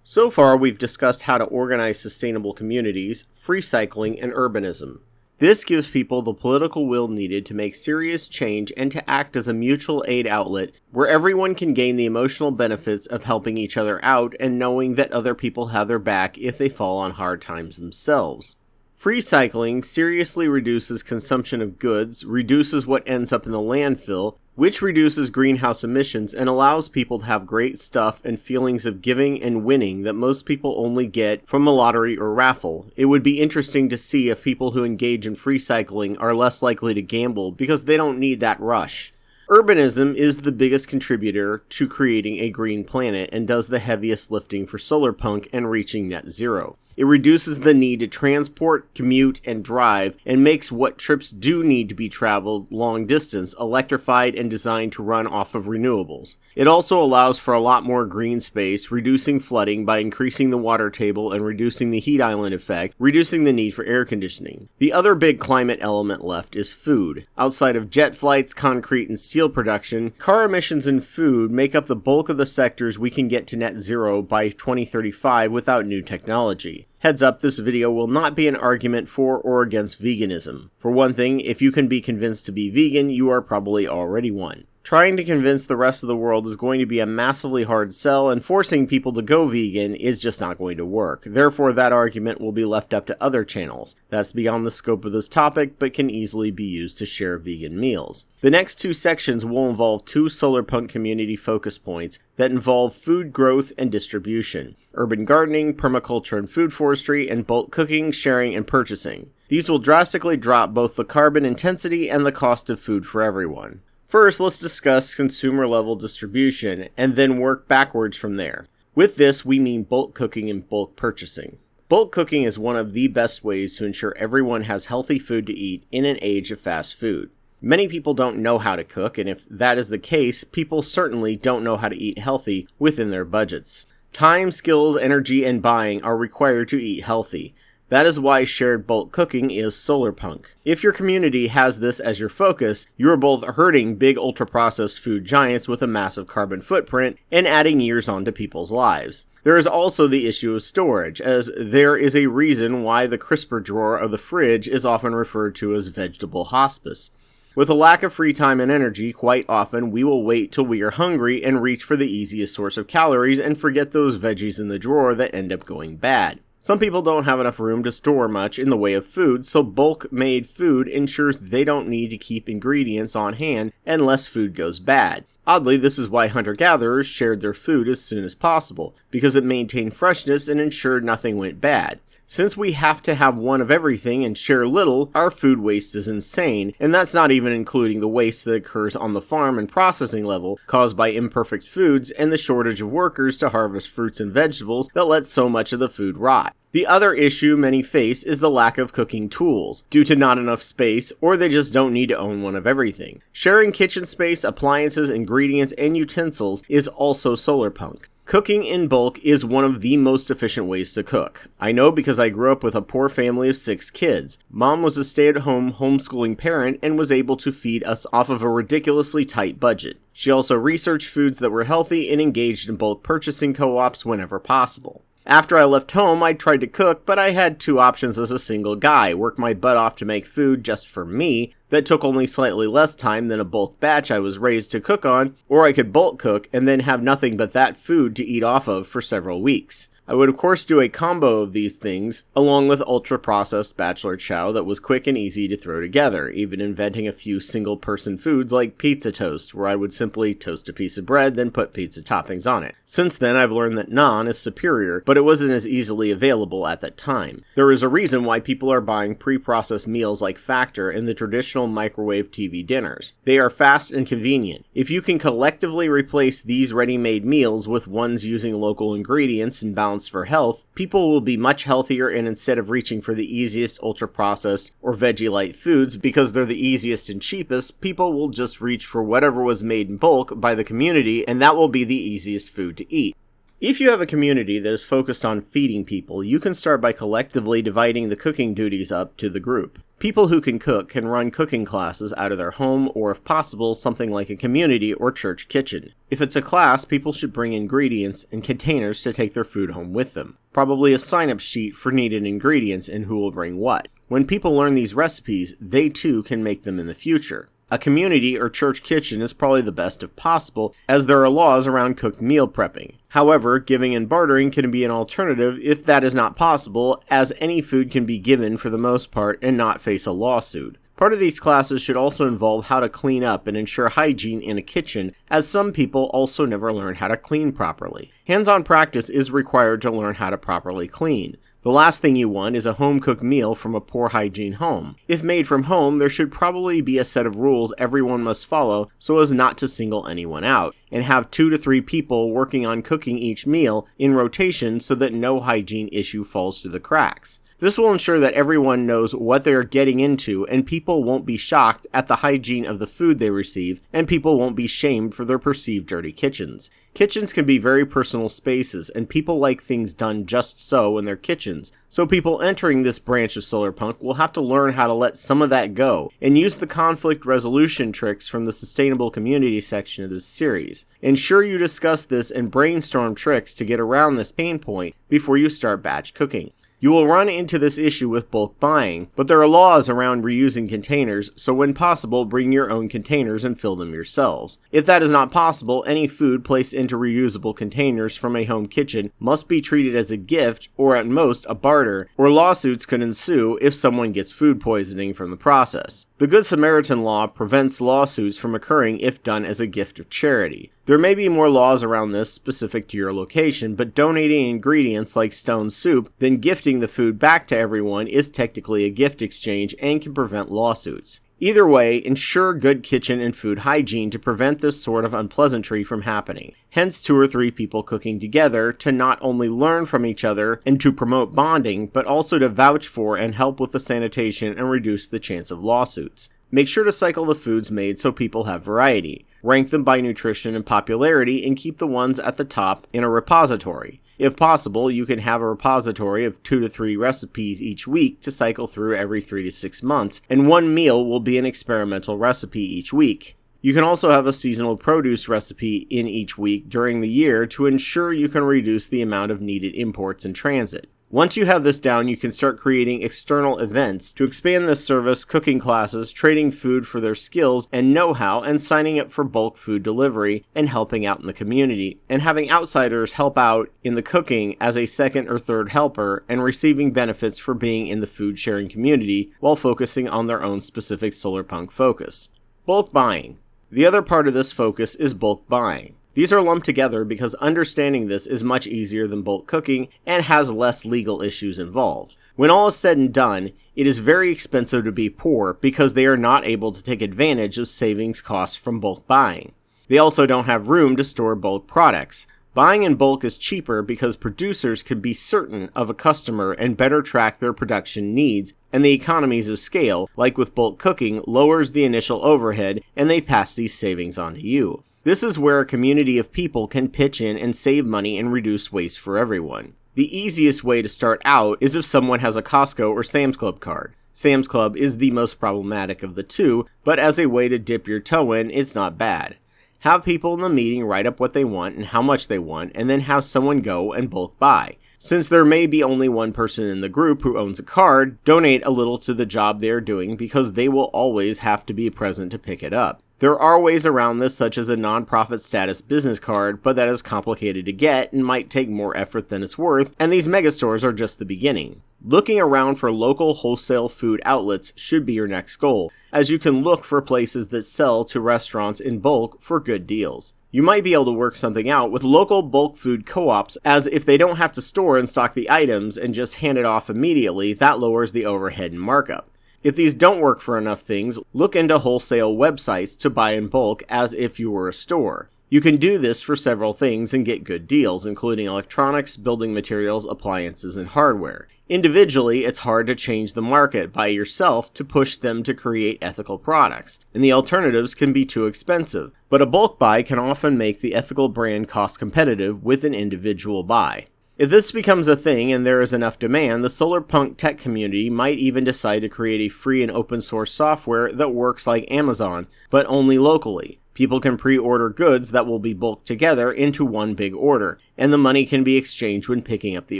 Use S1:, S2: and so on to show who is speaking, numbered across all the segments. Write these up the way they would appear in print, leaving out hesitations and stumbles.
S1: So far, we've discussed how to organize sustainable communities, free cycling, and urbanism. This gives people the political will needed to make serious change and to act as a mutual aid outlet where everyone can gain the emotional benefits of helping each other out and knowing that other people have their back if they fall on hard times themselves. Free cycling seriously reduces consumption of goods, reduces what ends up in the landfill, which reduces greenhouse emissions and allows people to have great stuff and feelings of giving and winning that most people only get from a lottery or raffle. It would be interesting to see if people who engage in free cycling are less likely to gamble because they don't need that rush. Urbanism is the biggest contributor to creating a green planet and does the heaviest lifting for Solarpunk and reaching net zero. It reduces the need to transport, commute, and drive, and makes what trips do need to be traveled long distance electrified and designed to run off of renewables. It also allows for a lot more green space, reducing flooding by increasing the water table and reducing the heat island effect, reducing the need for air conditioning. The other big climate element left is food. Outside of jet flights, concrete, and steel production, car emissions and food make up the bulk of the sectors we can get to net zero by 2035 without new technology. Heads up, this video will not be an argument for or against veganism. For one thing, if you can be convinced to be vegan, you are probably already one. Trying to convince the rest of the world is going to be a massively hard sell, and forcing people to go vegan is just not going to work. Therefore, that argument will be left up to other channels. That's beyond the scope of this topic, but can easily be used to share vegan meals. The next two sections will involve two Solarpunk community focus points that involve food growth and distribution, urban gardening, permaculture and food forestry, and bulk cooking, sharing, and purchasing. These will drastically drop both the carbon intensity and the cost of food for everyone. First, let's discuss consumer-level distribution, and then work backwards from there. With this, we mean bulk cooking and bulk purchasing. Bulk cooking is one of the best ways to ensure everyone has healthy food to eat in an age of fast food. Many people don't know how to cook, and if that is the case, people certainly don't know how to eat healthy within their budgets. Time, skills, energy, and buying are required to eat healthy. That is why shared bulk cooking is Solarpunk. If your community has this as your focus, you are both hurting big ultra-processed food giants with a massive carbon footprint and adding years onto people's lives. There is also the issue of storage, as there is a reason why the crisper drawer of the fridge is often referred to as vegetable hospice. With a lack of free time and energy, quite often we will wait till we are hungry and reach for the easiest source of calories and forget those veggies in the drawer that end up going bad. Some people don't have enough room to store much in the way of food, so bulk-made food ensures they don't need to keep ingredients on hand unless food goes bad. Oddly, this is why hunter-gatherers shared their food as soon as possible, because it maintained freshness and ensured nothing went bad. Since we have to have one of everything and share little, our food waste is insane, and that's not even including the waste that occurs on the farm and processing level, caused by imperfect foods and the shortage of workers to harvest fruits and vegetables that let so much of the food rot. The other issue many face is the lack of cooking tools, due to not enough space, or they just don't need to own one of everything. Sharing kitchen space, appliances, ingredients, and utensils is also Solarpunk. Cooking in bulk is one of the most efficient ways to cook. I know because I grew up with a poor family of 6 kids. Mom was a stay-at-home homeschooling parent and was able to feed us off of a ridiculously tight budget. She also researched foods that were healthy and engaged in bulk purchasing co-ops whenever possible. After I left home, I tried to cook, but I had 2 options as a single guy: work my butt off to make food just for me that took only slightly less time than a bulk batch I was raised to cook on, or I could bulk cook and then have nothing but that food to eat off of for several weeks. I would of course do a combo of these things, along with ultra-processed bachelor chow that was quick and easy to throw together, even inventing a few single-person foods like pizza toast, where I would simply toast a piece of bread, then put pizza toppings on it. Since then, I've learned that naan is superior, but it wasn't as easily available at that time. There is a reason why people are buying pre-processed meals like Factor and the traditional microwave TV dinners. They are fast and convenient. If you can collectively replace these ready-made meals with ones using local ingredients and balanced for health, people will be much healthier, and instead of reaching for the easiest ultra-processed or veggie-light foods because they're the easiest and cheapest, people will just reach for whatever was made in bulk by the community, and that will be the easiest food to eat. If you have a community that is focused on feeding people, you can start by collectively dividing the cooking duties up to the group. People who can cook can run cooking classes out of their home or, if possible, something like a community or church kitchen. If it's a class, people should bring ingredients and containers to take their food home with them. Probably a sign-up sheet for needed ingredients and who will bring what. When people learn these recipes, they too can make them in the future. A community or church kitchen is probably the best if possible, as there are laws around cooked meal prepping. However, giving and bartering can be an alternative if that is not possible, as any food can be given for the most part and not face a lawsuit. Part of these classes should also involve how to clean up and ensure hygiene in a kitchen, as some people also never learn how to clean properly. Hands-on practice is required to learn how to properly clean. The last thing you want is a home-cooked meal from a poor hygiene home. If made from home, there should probably be a set of rules everyone must follow so as not to single anyone out, and have 2 to 3 people working on cooking each meal in rotation so that no hygiene issue falls through the cracks. This will ensure that everyone knows what they are getting into, and people won't be shocked at the hygiene of the food they receive, and people won't be shamed for their perceived dirty kitchens. Kitchens can be very personal spaces, and people like things done just so in their kitchens, so people entering this branch of Solarpunk will have to learn how to let some of that go, and use the conflict resolution tricks from the Sustainable Community section of this series. Ensure you discuss this and brainstorm tricks to get around this pain point before you start batch cooking. You will run into this issue with bulk buying, but there are laws around reusing containers, so when possible, bring your own containers and fill them yourselves. If that is not possible, any food placed into reusable containers from a home kitchen must be treated as a gift, or at most a barter, or lawsuits could ensue if someone gets food poisoning from the process. The Good Samaritan law prevents lawsuits from occurring if done as a gift of charity. There may be more laws around this specific to your location, but donating ingredients like stone soup, then gifting the food back to everyone is technically a gift exchange and can prevent lawsuits. Either way, ensure good kitchen and food hygiene to prevent this sort of unpleasantry from happening. Hence 2 or 3 people cooking together to not only learn from each other and to promote bonding, but also to vouch for and help with the sanitation and reduce the chance of lawsuits. Make sure to cycle the foods made so people have variety. Rank them by nutrition and popularity and keep the ones at the top in a repository. If possible, you can have a repository of 2 to 3 recipes each week to cycle through every 3 to 6 months, and 1 meal will be an experimental recipe each week. You can also have a seasonal produce recipe in each week during the year to ensure you can reduce the amount of needed imports in transit. Once you have this down, you can start creating external events to expand this service, cooking classes, trading food for their skills and know-how, and signing up for bulk food delivery and helping out in the community, and having outsiders help out in the cooking as a second or third helper and receiving benefits for being in the food sharing community while focusing on their own specific Solarpunk focus. Bulk buying. The other part of this focus is bulk buying. These are lumped together because understanding this is much easier than bulk cooking and has less legal issues involved. When all is said and done, it is very expensive to be poor because they are not able to take advantage of savings costs from bulk buying. They also don't have room to store bulk products. Buying in bulk is cheaper because producers can be certain of a customer and better track their production needs, and the economies of scale, like with bulk cooking, lowers the initial overhead and they pass these savings on to you. This is where a community of people can pitch in and save money and reduce waste for everyone. The easiest way to start out is if someone has a Costco or Sam's Club card. Sam's Club is the most problematic of the two, but as a way to dip your toe in, it's not bad. Have people in the meeting write up what they want and how much they want, and then have someone go and bulk buy. Since there may be only one person in the group who owns a card, donate a little to the job they are doing because they will always have to be present to pick it up. There are ways around this, such as a non-profit status business card, but that is complicated to get and might take more effort than it's worth, and these megastores are just the beginning. Looking around for local wholesale food outlets should be your next goal, as you can look for places that sell to restaurants in bulk for good deals. You might be able to work something out with local bulk food co-ops, as if they don't have to store and stock the items and just hand it off immediately, that lowers the overhead and markup. If these don't work for enough things, look into wholesale websites to buy in bulk as if you were a store. You can do this for several things and get good deals, including electronics, building materials, appliances, and hardware. Individually, it's hard to change the market by yourself to push them to create ethical products, and the alternatives can be too expensive, but a bulk buy can often make the ethical brand cost competitive with an individual buy. If this becomes a thing and there is enough demand, the Solarpunk tech community might even decide to create a free and open source software that works like Amazon, but only locally. People can pre-order goods that will be bulked together into one big order, and the money can be exchanged when picking up the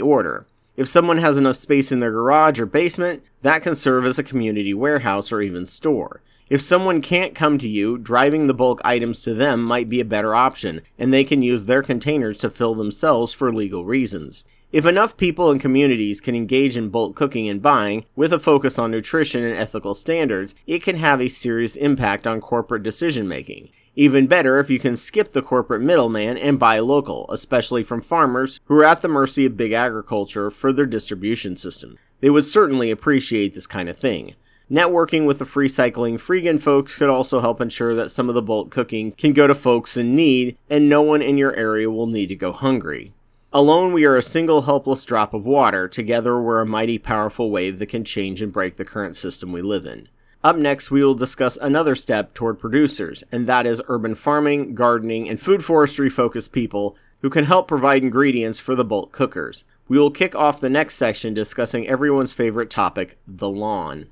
S1: order. If someone has enough space in their garage or basement, that can serve as a community warehouse or even store. If someone can't come to you, driving the bulk items to them might be a better option, and they can use their containers to fill themselves for legal reasons. If enough people and communities can engage in bulk cooking and buying, with a focus on nutrition and ethical standards, it can have a serious impact on corporate decision making. Even better if you can skip the corporate middleman and buy local, especially from farmers who are at the mercy of big agriculture for their distribution system. They would certainly appreciate this kind of thing. Networking with the free cycling freegan folks could also help ensure that some of the bulk cooking can go to folks in need, and no one in your area will need to go hungry. Alone we are a single helpless drop of water, together we're a mighty powerful wave that can change and break the current system we live in. Up next we will discuss another step toward producers, and that is urban farming, gardening, and food forestry focused people who can help provide ingredients for the bulk cookers. We will kick off the next section discussing everyone's favorite topic, the lawn.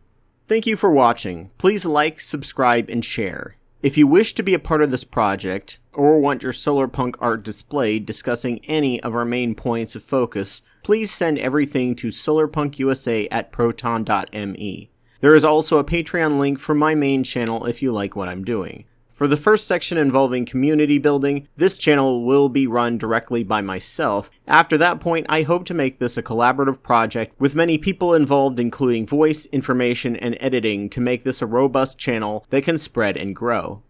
S1: Thank you for watching. Please like, subscribe, and share. If you wish to be a part of this project, or want your Solarpunk art displayed discussing any of our main points of focus, please send everything to solarpunkusa@proton.me. There is also a Patreon link for my main channel if you like what I'm doing. For the first section involving community building, this channel will be run directly by myself. After that point, I hope to make this a collaborative project with many people involved, including voice, information, and editing, to make this a robust channel that can spread and grow.